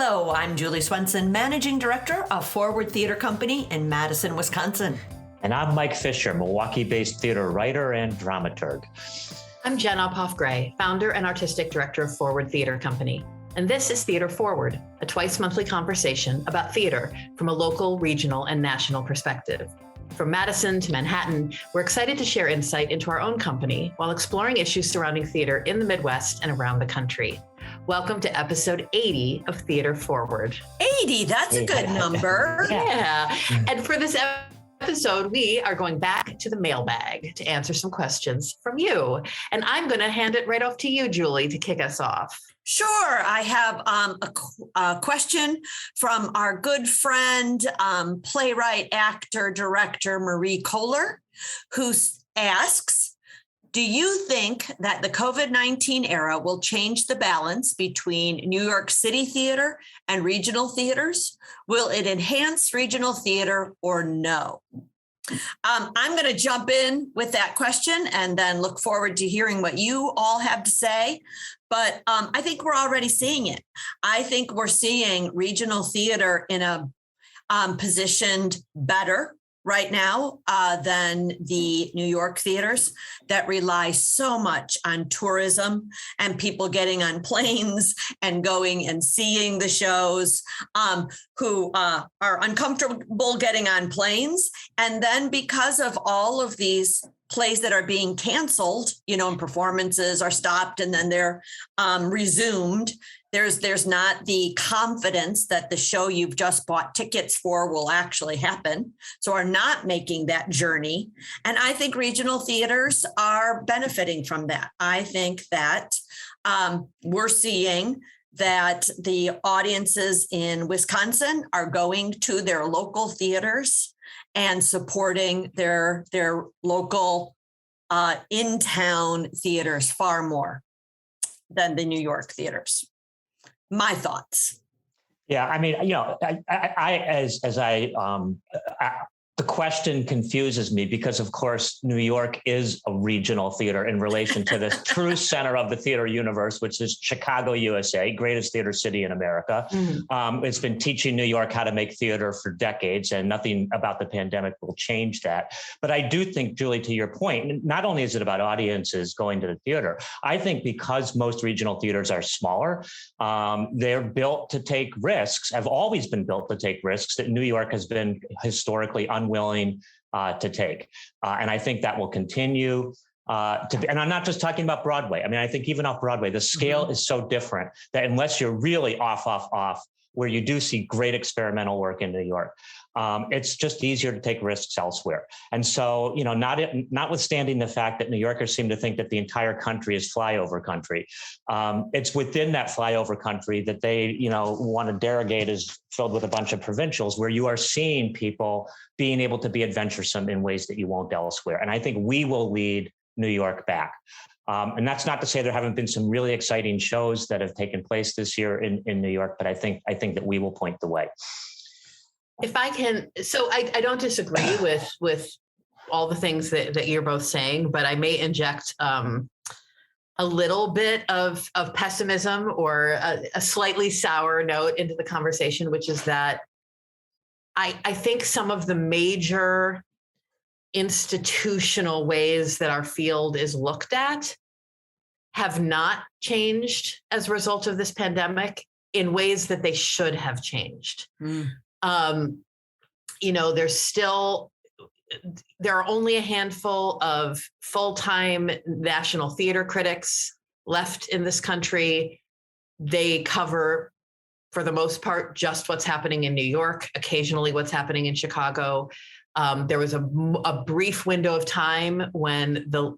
Hello, I'm Julie Swenson, Managing Director of Forward Theater Company in Madison, Wisconsin. And I'm Mike Fisher, Milwaukee-based theater writer and dramaturg. I'm Jen Ophoff-Gray, founder and artistic director of Forward Theater Company. And this is Theater Forward, a twice-monthly conversation about theater from a local, regional, and national perspective. From Madison to Manhattan, we're excited to share insight into our own company while exploring issues surrounding theater in the Midwest and around the country. Welcome to episode 80 of Theater Forward. 80, that's a good number. Yeah. And for this episode, we are going back to the mailbag to answer some questions from you. And I'm going to hand it right off to you, Julie, to kick us off. Sure. I have a question from our good friend, playwright, actor, director, Marie Kohler, who asks, do you think that the COVID-19 era will change the balance between New York City theater and regional theaters? Will it enhance regional theater or no? I'm going to jump in with that question and then look forward to hearing what you all have to say. But I think we're already seeing it. I think we're seeing regional theater in a positioned better right now than the New York theaters that rely so much on tourism and people getting on planes and going and seeing the shows, who are uncomfortable getting on planes. And then because of all of these plays that are being canceled, and performances are stopped and then they're resumed, there's not the confidence that the show you've just bought tickets for will actually happen. So are not making that journey. And I think regional theaters are benefiting from that. I think that we're seeing that the audiences in Wisconsin are going to their local theaters and supporting their local in-town theaters far more than the New York theaters. My thoughts. Yeah, I mean, the question confuses me because, of course, New York is a regional theater in relation to the true center of the theater universe, which is Chicago, USA, greatest theater city in America. Mm-hmm. It's been teaching New York how to make theater for decades, and nothing about the pandemic will change that. But I do think, Julie, to your point, not only is it about audiences going to the theater, I think because most regional theaters are smaller, they're built to take risks, have always been built to take risks that New York has been historically unwilling to take. And I think that will continue to be, and I'm not just talking about Broadway. I mean, I think even off Broadway, the scale is so different that unless you're really off, where you do see great experimental work in New York, it's just easier to take risks elsewhere. And so, notwithstanding the fact that New Yorkers seem to think that the entire country is flyover country, it's within that flyover country that they, want to derogate as filled with a bunch of provincials, where you are seeing people being able to be adventuresome in ways that you won't elsewhere. And I think we will lead New York back. And that's not to say there haven't been some really exciting shows that have taken place this year in New York, but I think that we will point the way. If I can, so I don't disagree with all the things that you're both saying, but I may inject a little bit of pessimism or a slightly sour note into the conversation, which is that I think some of the major institutional ways that our field is looked at have not changed as a result of this pandemic in ways that they should have changed. There are only a handful of full-time national theater critics left in this country. They cover, for the most part, just what's happening in New York, occasionally what's happening in Chicago. There was a brief window of time when the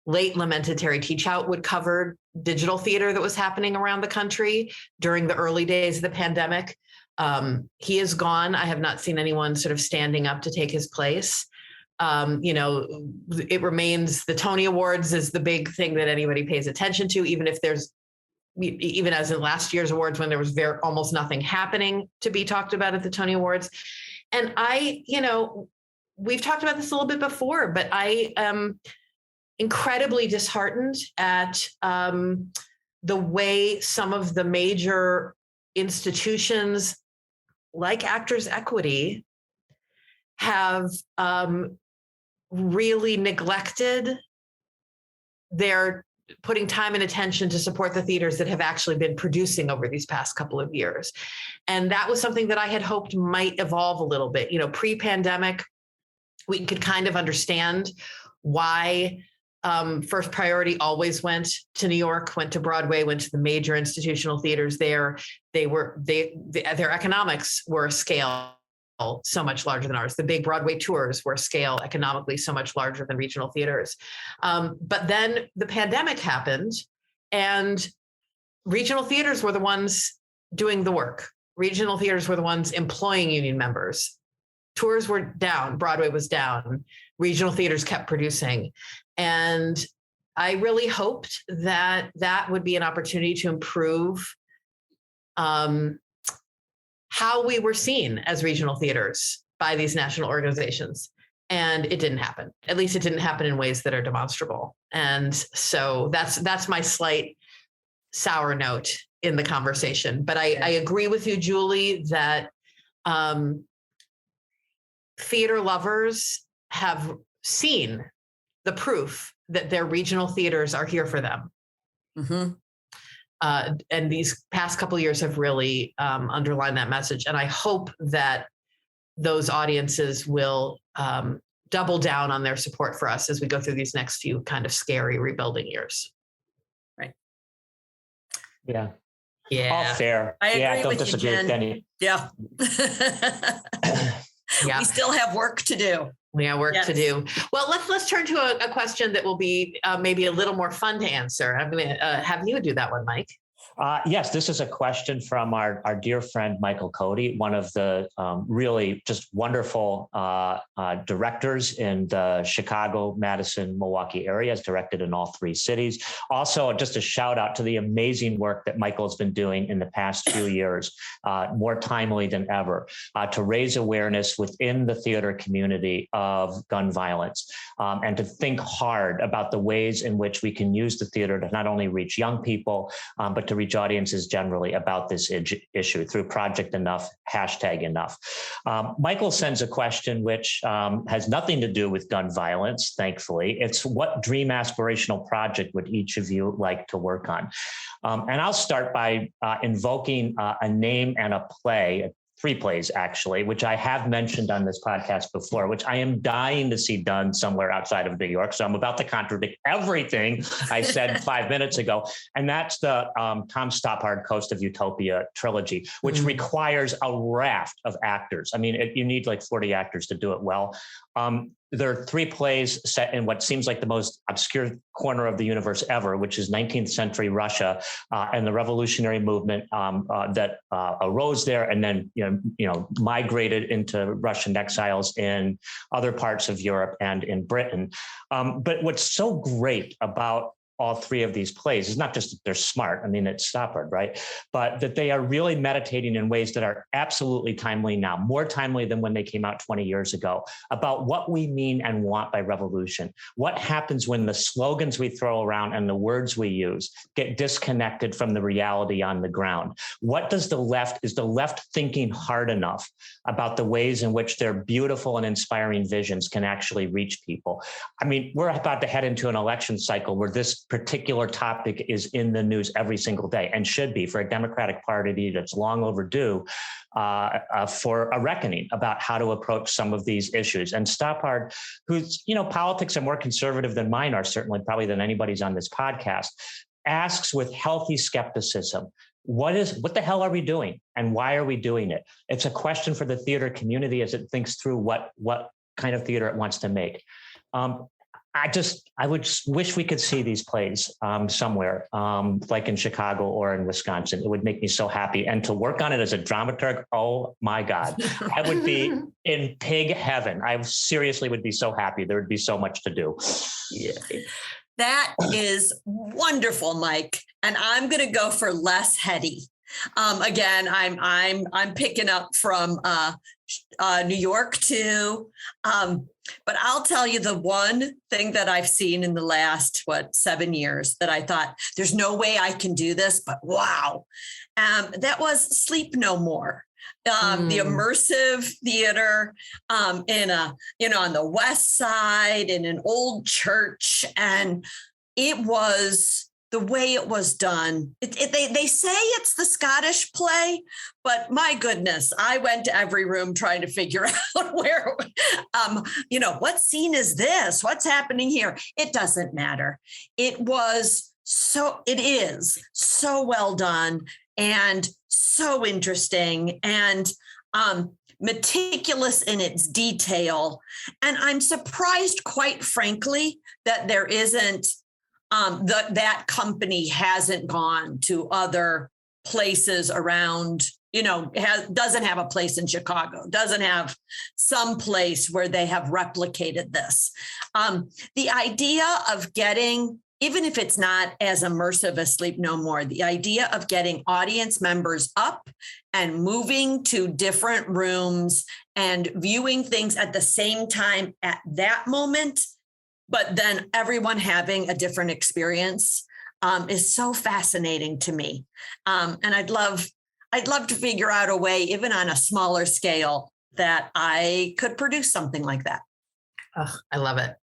late lamented Terry Teachout would cover digital theater that was happening around the country during the early days of the pandemic. He is gone. I have not seen anyone sort of standing up to take his place. It remains the Tony Awards is the big thing that anybody pays attention to, even as in last year's awards when there was almost nothing happening to be talked about at the Tony Awards. And we've talked about this a little bit before, but I am incredibly disheartened at the way some of the major institutions like Actors Equity have really neglected their putting time and attention to support the theaters that have actually been producing over these past couple of years. And that was something that I had hoped might evolve a little bit. Pre-pandemic, we could kind of understand why first priority always went to New York, went to Broadway, went to the major institutional theaters there. Their economics were a scale so much larger than ours. The big Broadway tours were a scale economically so much larger than regional theaters. But then the pandemic happened and regional theaters were the ones doing the work. Regional theaters were the ones employing union members. Tours were down, Broadway was down, regional theaters kept producing. And I really hoped that that would be an opportunity to improve how we were seen as regional theaters by these national organizations. And it didn't happen. At least it didn't happen in ways that are demonstrable. And so that's my slight sour note in the conversation. But I agree with you, Julie, that theater lovers have seen the proof that their regional theaters are here for them. Mm-hmm. And these past couple of years have really underlined that message. And I hope that those audiences will double down on their support for us as we go through these next few kind of scary rebuilding years. Right. Yeah. Yeah. All fair. I agree don't with you, disagree Jen. with Denny. Yeah. Yeah. We still have work to do. We have work to do. Well, let's turn to a question that will be maybe a little more fun to answer. I'm going to have you do that one, Mike. Yes, this is a question from our dear friend, Michael Cody, one of the really just wonderful directors in the Chicago, Madison, Milwaukee areas, directed in all three cities. Also, just a shout out to the amazing work that Michael's been doing in the past few years, more timely than ever, to raise awareness within the theater community of gun violence, and to think hard about the ways in which we can use the theater to not only reach young people, but to reach audiences generally about this issue through Project Enough, #Enough. Michael sends a question which has nothing to do with gun violence, thankfully. It's what dream aspirational project would each of you like to work on? And I'll start by invoking a name and a play, 3 plays actually, which I have mentioned on this podcast before, which I am dying to see done somewhere outside of New York. So I'm about to contradict everything I said 5 minutes ago. And that's the Tom Stoppard Coast of Utopia trilogy, which requires a raft of actors. I mean, you need like 40 actors to do it well. There are 3 plays set in what seems like the most obscure corner of the universe ever, which is 19th century Russia and the revolutionary movement that arose there and then migrated into Russian exiles in other parts of Europe and in Britain. But what's so great about all 3 of these plays is not just that they're smart. I mean, it's Stoppard, right? But that they are really meditating in ways that are absolutely timely now, more timely than when they came out 20 years ago, about what we mean and want by revolution. What happens when the slogans we throw around and the words we use get disconnected from the reality on the ground? What does is the left thinking hard enough about the ways in which their beautiful and inspiring visions can actually reach people? I mean, we're about to head into an election cycle where this particular topic is in the news every single day and should be for a Democratic Party that's long overdue for a reckoning about how to approach some of these issues. And Stoppard, whose politics are more conservative than mine are, certainly probably than anybody's on this podcast, asks with healthy skepticism, what the hell are we doing and why are we doing it? It's a question for the theater community as it thinks through what kind of theater it wants to make. I would wish we could see these plays somewhere, like in Chicago or in Wisconsin. It would make me so happy. And to work on it as a dramaturg, oh my God, I would be in pig heaven. I seriously would be so happy. There would be so much to do. Yeah. That is wonderful, Mike. And I'm going to go for less heady. Again, I'm picking up from New York too. But I'll tell you the one thing that I've seen in the last, 7 years that I thought there's no way I can do this, but wow. That was Sleep No More. The immersive theater in on the West Side in an old church. And it was the way it was done. They say it's the Scottish play, but my goodness, I went to every room trying to figure out where, what scene is this? What's happening here? It doesn't matter. It is so well done and so interesting and meticulous in its detail. And I'm surprised, quite frankly, that there isn't that company hasn't gone to other places around, doesn't have a place in Chicago, doesn't have some place where they have replicated this. The idea of getting, even if it's not as immersive as Sleep No More, the idea of getting audience members up and moving to different rooms and viewing things at the same time at that moment, but then everyone having a different experience is so fascinating to me. And I'd love to figure out a way, even on a smaller scale, that I could produce something like that. Oh, I love it.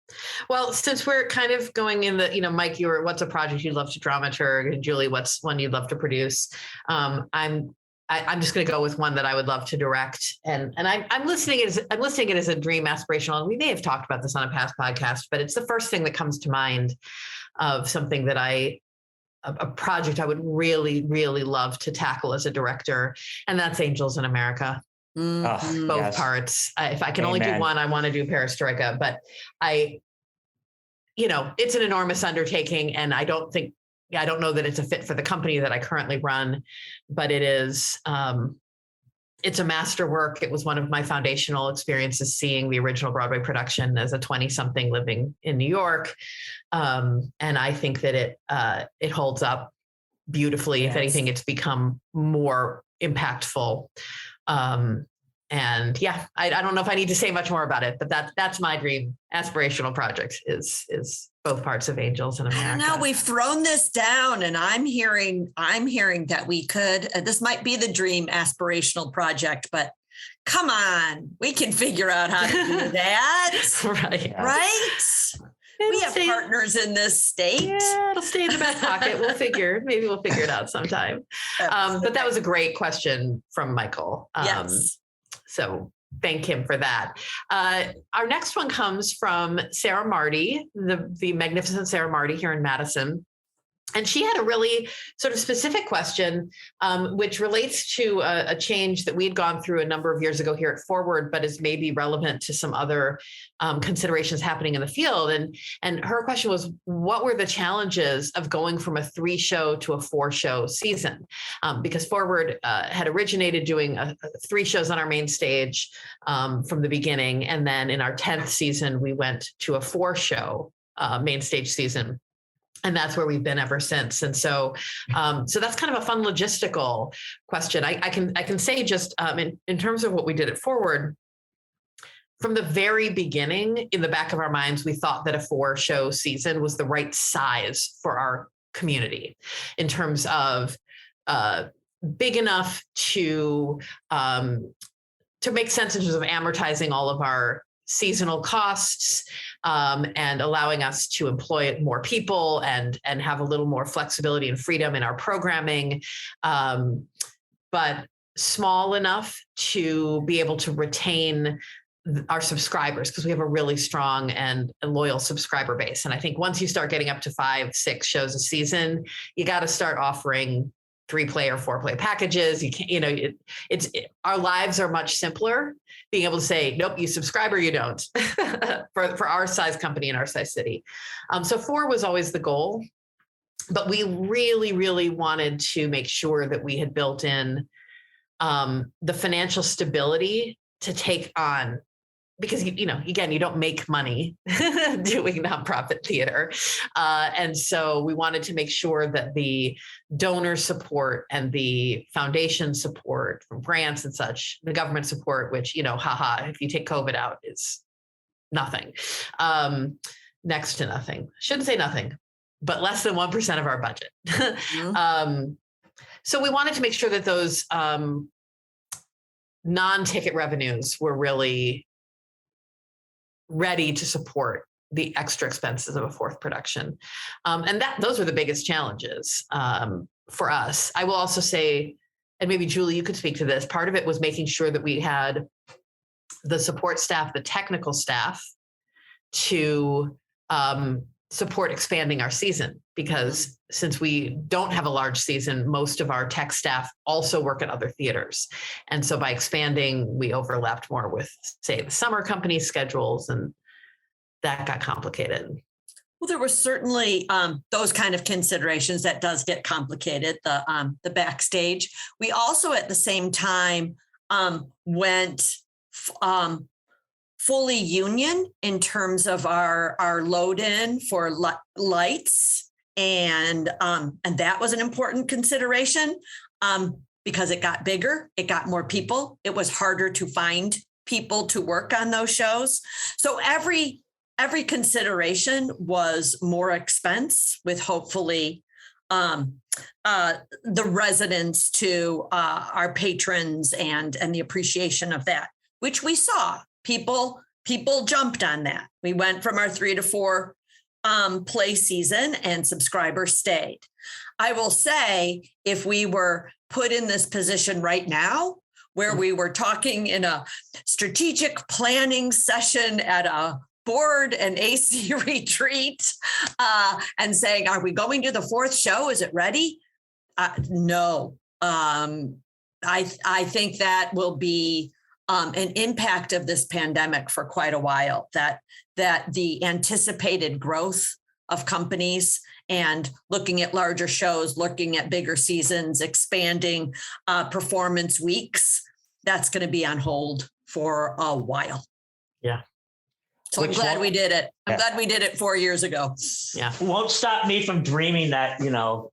Well, since we're kind of going in the, Mike, what's a project you'd love to dramaturg, and Julie, what's one you'd love to produce? I'm just going to go with one that I would love to direct, and I'm listing it as a dream aspirational. And we may have talked about this on a past podcast, but it's the first thing that comes to mind of something that a project I would really, really love to tackle as a director, and that's Angels in America. Mm-hmm. Both yes. parts. If I can only do one, I want to do Perestroika, but it's an enormous undertaking, and I don't know that it's a fit for the company that I currently run, but it is, it's a masterwork. It was one of my foundational experiences seeing the original Broadway production as a 20-something living in New York. And I think that it holds up beautifully. Yes. If anything, it's become more impactful. And yeah, I don't know if I need to say much more about it, but that's my dream aspirational project is both parts of Angels in America. Now we've thrown this down, and I'm hearing that we could, this might be the dream aspirational project, but come on, we can figure out how to do that. Right. Right? We have partners in this state. Yeah, it'll stay in the back pocket. Maybe we'll figure it out sometime. But that was a great question from Michael. Yes. So thank him for that. Our next one comes from Sarah Marty, the magnificent Sarah Marty here in Madison. And she had a really sort of specific question, which relates to a change that we had gone through a number of years ago here at Forward, but is maybe relevant to some other considerations happening in the field. And her question was, what were the challenges of going from a 3-show to a 4-show season? Because Forward had originated doing 3 shows on our main stage from the beginning. And then in our 10th season, we went to a 4-show main stage season. And that's where we've been ever since. And so that's kind of a fun logistical question. I can say just in terms of what we did at Forward, from the very beginning, in the back of our minds, we thought that a 4-show season was the right size for our community in terms of big enough to make sense in terms of amortizing all of our seasonal costs, and allowing us to employ more people and have a little more flexibility and freedom in our programming, but small enough to be able to retain our subscribers, because we have a really strong and loyal subscriber base. And I think once you start getting up to 5-6 shows a season, you got to start offering 3-play or 4-play packages. You can't, our lives are much simpler being able to say, nope, you subscribe or you don't for our size company and our size city. So 4 was always the goal, but we really, really wanted to make sure that we had built in the financial stability to take on because again, you don't make money doing nonprofit theater. And so we wanted to make sure that the donor support and the foundation support from grants and such, the government support, which, if you take COVID out, is nothing, next to nothing. Shouldn't say nothing, but less than 1% of our budget. Mm-hmm. So we wanted to make sure that those non-ticket revenues were really ready to support the extra expenses of a fourth production. And those were the biggest challenges for us. I will also say, and maybe Julie, you could speak to this, part of it was making sure that we had the support staff, the technical staff, to support expanding our season, because since we don't have a large season, most of our tech staff also work at other theaters. And so by expanding, we overlapped more with, say, the summer company schedules, and that got complicated. Well, there were certainly those kind of considerations that does get complicated, the backstage. We also at the same time went fully union in terms of our load in for lights. And that was an important consideration because it got bigger, it got more people. It was harder to find people to work on those shows. So every consideration was more expense, with hopefully the residents to our patrons and the appreciation of that, which we saw. People jumped on that. We went from our 3 to 4 play season, and subscribers stayed. I will say, if we were put in this position right now, where we were talking in a strategic planning session at a board and AC retreat and saying, are we going to the fourth show? Is it ready? No. I think that will be an impact of this pandemic for quite a while, that the anticipated growth of companies and looking at larger shows, looking at bigger seasons, expanding performance weeks, that's going to be on hold for a while. Yeah. So I'm glad we did it. I'm glad we did it 4 years ago. Yeah. Won't stop me from dreaming that,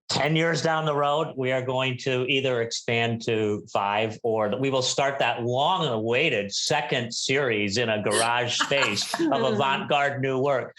10 years down the road, we are going to either expand to 5, or we will start that long awaited second series in a garage space of avant-garde new work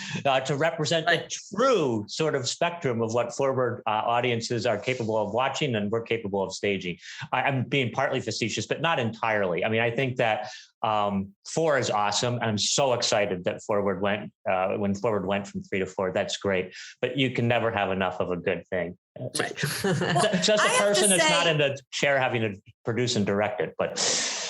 to represent the true sort of spectrum of what forward audiences are capable of watching and we're capable of staging. I'm being partly facetious, but not entirely. I mean, I think that 4 is awesome. I'm so excited that Forward went when Forward went from 3 to 4. That's great, but you can never have enough of a good thing. Right. Just a person that's not in the chair having to produce and direct it. But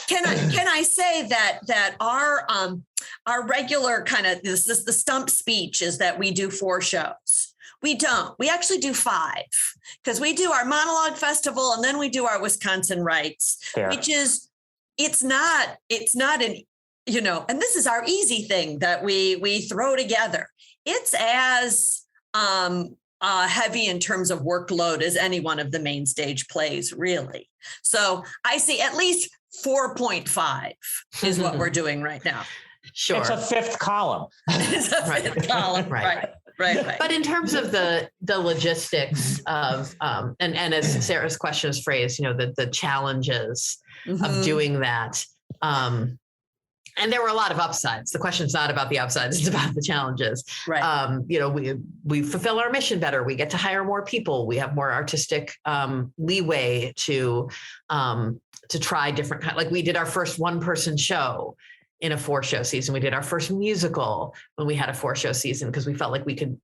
can I say that our regular kind of the stump speech is that we do 4 shows. We don't. We actually do 5, because we do our monologue festival and then we do our Wisconsin Rights, which is it's not an, and this is our easy thing that we throw together. It's as heavy in terms of workload as any one of the main stage plays, really. So I see at least 4.5 is what we're doing right now. Sure. It's a 5th column. It's a 5th column. Right. But in terms of the logistics of, and as Sarah's question is phrased, the challenges of doing that. And there were a lot of upsides. The question's not about the upsides, it's about the challenges. Right. We fulfill our mission better. We get to hire more people. We have more artistic leeway to try different like we did our first 1-person show in a 4-show season. We did our first musical when we had a 4-show season, because we felt like we could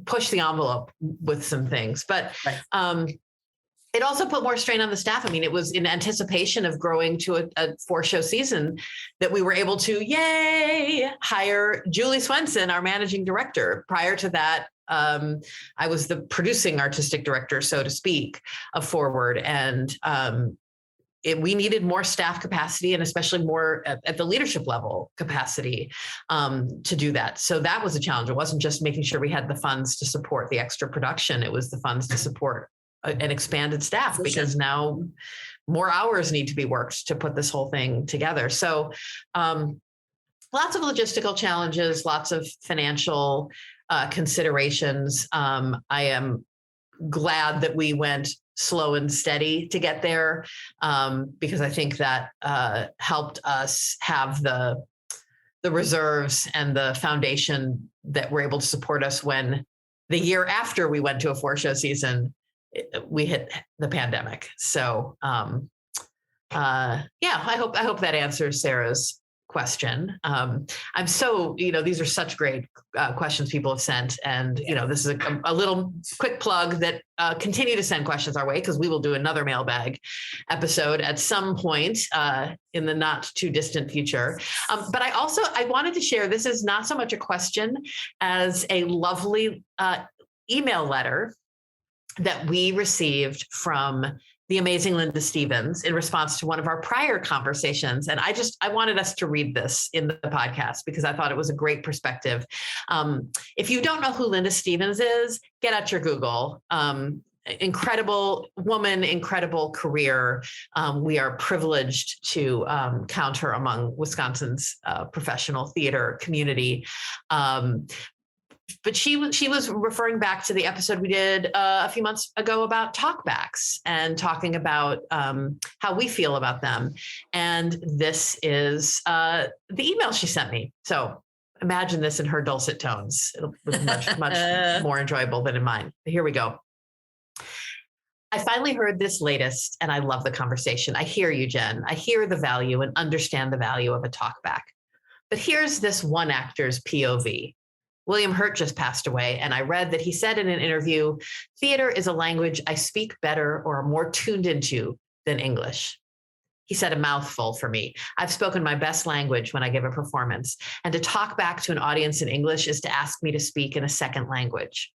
push the envelope with some things. But it also put more strain on the staff. I mean, it was in anticipation of growing to a 4-show season that we were able to, hire Julie Swenson, our managing director. Prior to that, I was the producing artistic director, so to speak, of Forward. And we needed more staff capacity, and especially more at the leadership level capacity to do that. So that was a challenge. It wasn't just making sure we had the funds to support the extra production. It was the funds to support an expanded staff, because now more hours need to be worked to put this whole thing together. So lots of logistical challenges, lots of financial considerations. I am glad that we went slow and steady to get there, because I think that helped us have the reserves and the foundation that were able to support us when the year after we went to a 4-show season, we hit the pandemic. So I hope that answers Sarah's question. I'm so, these are such great questions people have sent. And, this is a little quick plug that continue to send questions our way, because we will do another mailbag episode at some point in the not too distant future. But I wanted to share, this is not so much a question as a lovely email letter that we received from the amazing Linda Stevens in response to one of our prior conversations. And I wanted us to read this in the podcast because I thought it was a great perspective. If you don't know who Linda Stevens is, get out your Google. Incredible woman, incredible career. We are privileged to count her among Wisconsin's professional theater community. But she was referring back to the episode we did a few months ago about talkbacks and talking about how we feel about them. And this is the email she sent me. So imagine this in her dulcet tones. It'll be much more enjoyable than in mine. Here we go. I finally heard this latest and I love the conversation. I hear you, Jen. I hear the value and understand the value of a talkback. But here's this one actor's POV. William Hurt just passed away, and I read that he said in an interview, "Theater is a language I speak better or am more tuned into than English." He said a mouthful for me. I've spoken my best language when I give a performance, and to talk back to an audience in English is to ask me to speak in a second language.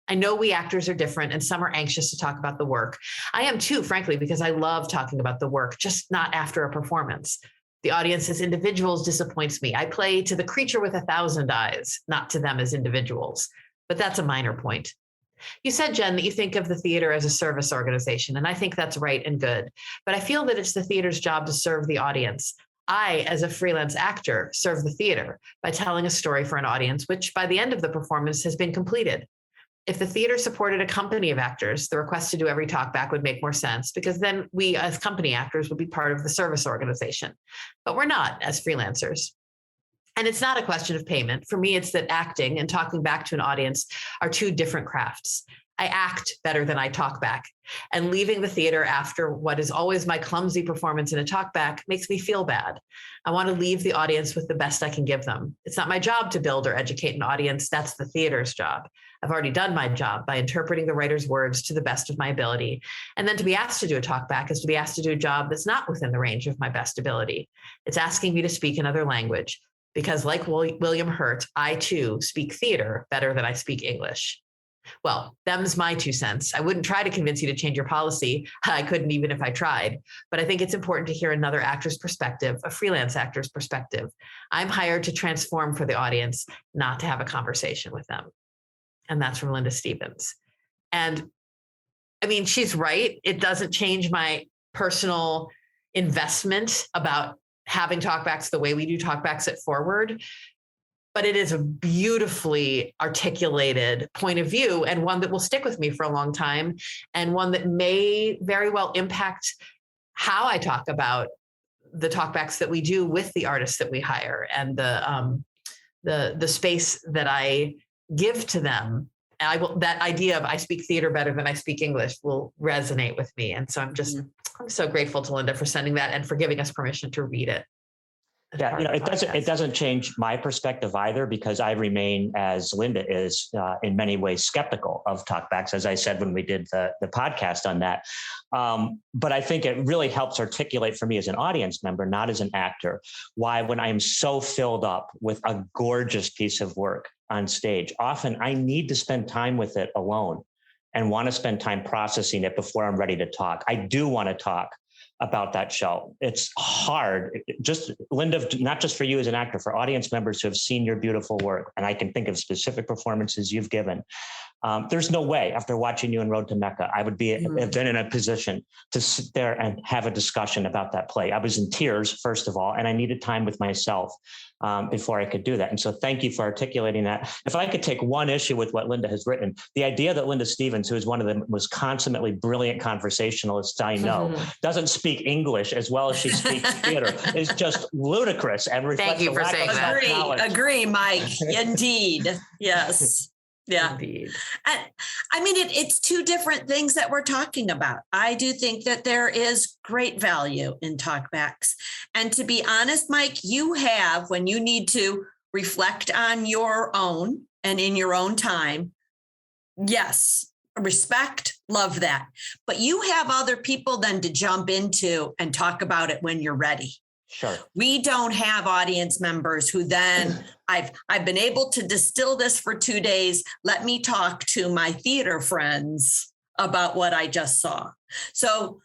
I know we actors are different, and some are anxious to talk about the work. I am too, frankly, because I love talking about the work, just not after a performance. The audience as individuals disappoints me. I play to the creature with 1,000 eyes, not to them as individuals. But that's a minor point. You said, Jen, that you think of the theater as a service organization, and I think that's right and good. But I feel that it's the theater's job to serve the audience. I, as a freelance actor, serve the theater by telling a story for an audience, which by the end of the performance has been completed. If the theater supported a company of actors, the request to do every talkback would make more sense, because then we as company actors would be part of the service organization. But we're not as freelancers. And it's not a question of payment. For me, it's that acting and talking back to an audience are two different crafts. I act better than I talk back. And leaving the theater after what is always my clumsy performance in a talkback makes me feel bad. I want to leave the audience with the best I can give them. It's not my job to build or educate an audience. That's the theater's job. I've already done my job by interpreting the writer's words to the best of my ability. And then to be asked to do a talkback is to be asked to do a job that's not within the range of my best ability. It's asking me to speak another language, because like William Hurt, I too speak theater better than I speak English. Well, them's my 2 cents. I wouldn't try to convince you to change your policy. I couldn't even if I tried. But I think it's important to hear another actor's perspective, a freelance actor's perspective. I'm hired to transform for the audience, not to have a conversation with them. And that's from Linda Stevens. And I mean, she's right. It doesn't change my personal investment about having talkbacks the way we do talkbacks at Forward. But it is a beautifully articulated point of view, and one that will stick with me for a long time, and one that may very well impact how I talk about the talkbacks that we do with the artists that we hire, and the space that I give to them. And that idea of I speak theater better than I speak English will resonate with me. And so I'm so grateful to Linda for sending that and for giving us permission to read it. Yeah, it doesn't change my perspective either, because I remain, as Linda is, in many ways skeptical of talkbacks, as I said when we did the podcast on that. But I think it really helps articulate for me as an audience member, not as an actor, why when I am so filled up with a gorgeous piece of work on stage, often I need to spend time with it alone and want to spend time processing it before I'm ready to talk. I do want to talk about that show. It's hard. Just, Linda, not just for you as an actor, for audience members who have seen your beautiful work. And I can think of specific performances you've given. There's no way after watching you in Road to Mecca, I would have been in a position to sit there and have a discussion about that play. I was in tears, first of all, and I needed time with myself before I could do that. And so thank you for articulating that. If I could take one issue with what Linda has written, the idea that Linda Stevens, who is one of the most consummately brilliant conversationalists I know, doesn't speak English as well as she speaks theater is just ludicrous and reflects Thank you for saying that. Agree, Mike. Indeed. Yes. Yeah. Indeed. And I mean, it's two different things that we're talking about. I do think that there is great value in talkbacks. And to be honest, Mike, you have, when you need to reflect on your own and in your own time, yes, respect, love that. But you have other people then to jump into and talk about it when you're ready. Sure. We don't have audience members who then I've been able to distill this for 2 days. Let me talk to my theater friends about what I just saw. So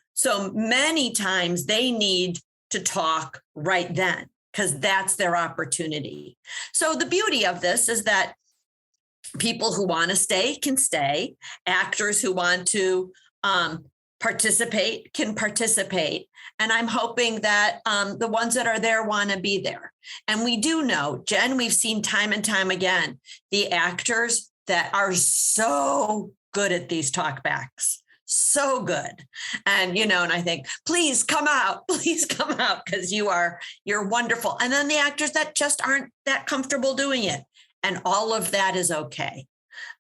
many times they need to talk right then because that's their opportunity. So the beauty of this is that people who want to stay can stay. Actors who want to participate can participate. And I'm hoping that the ones that are there want to be there. And we do know, Jen, we've seen time and time again, the actors that are so good at these talkbacks, so good. And, and I think, please come out, because you're wonderful. And then the actors that just aren't that comfortable doing it. And all of that is okay.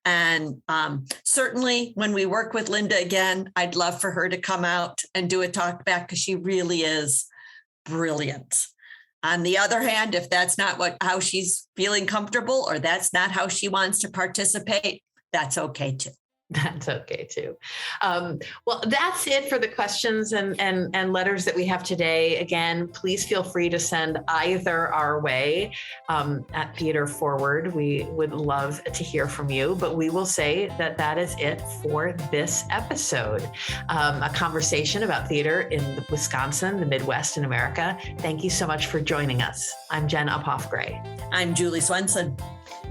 And certainly when we work with Linda again, I'd love for her to come out and do a talk back because she really is brilliant. On the other hand, if that's not how she's feeling comfortable or that's not how she wants to participate, that's okay too. That's okay too. Well, that's it for the questions and letters that we have today. Again, please feel free to send either our way at Theater Forward. We would love to hear from you, but we will say that is it for this episode. A conversation about theater in Wisconsin, the Midwest, and America. Thank you so much for joining us. I'm Jen Uphoff-Gray. I'm Julie Swenson.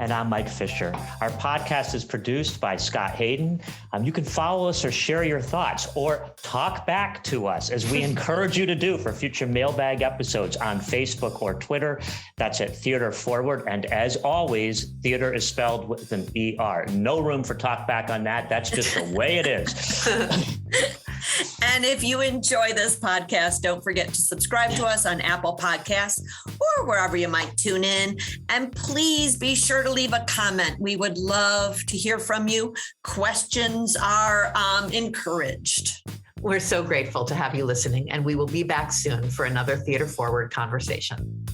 And I'm Mike Fisher. Our podcast is produced by Scott Hayden. You can follow us or share your thoughts or talk back to us as we encourage you to do for future Mailbag episodes on Facebook or Twitter. That's at Theater Forward. And as always, theater is spelled with an ER. No room for talk back on that. That's just the way it is. And if you enjoy this podcast, don't forget to subscribe to us on Apple Podcasts or wherever you might tune in. And please be sure to leave a comment. We would love to hear from you. Questions are encouraged. We're so grateful to have you listening, and we will be back soon for another Theater Forward conversation.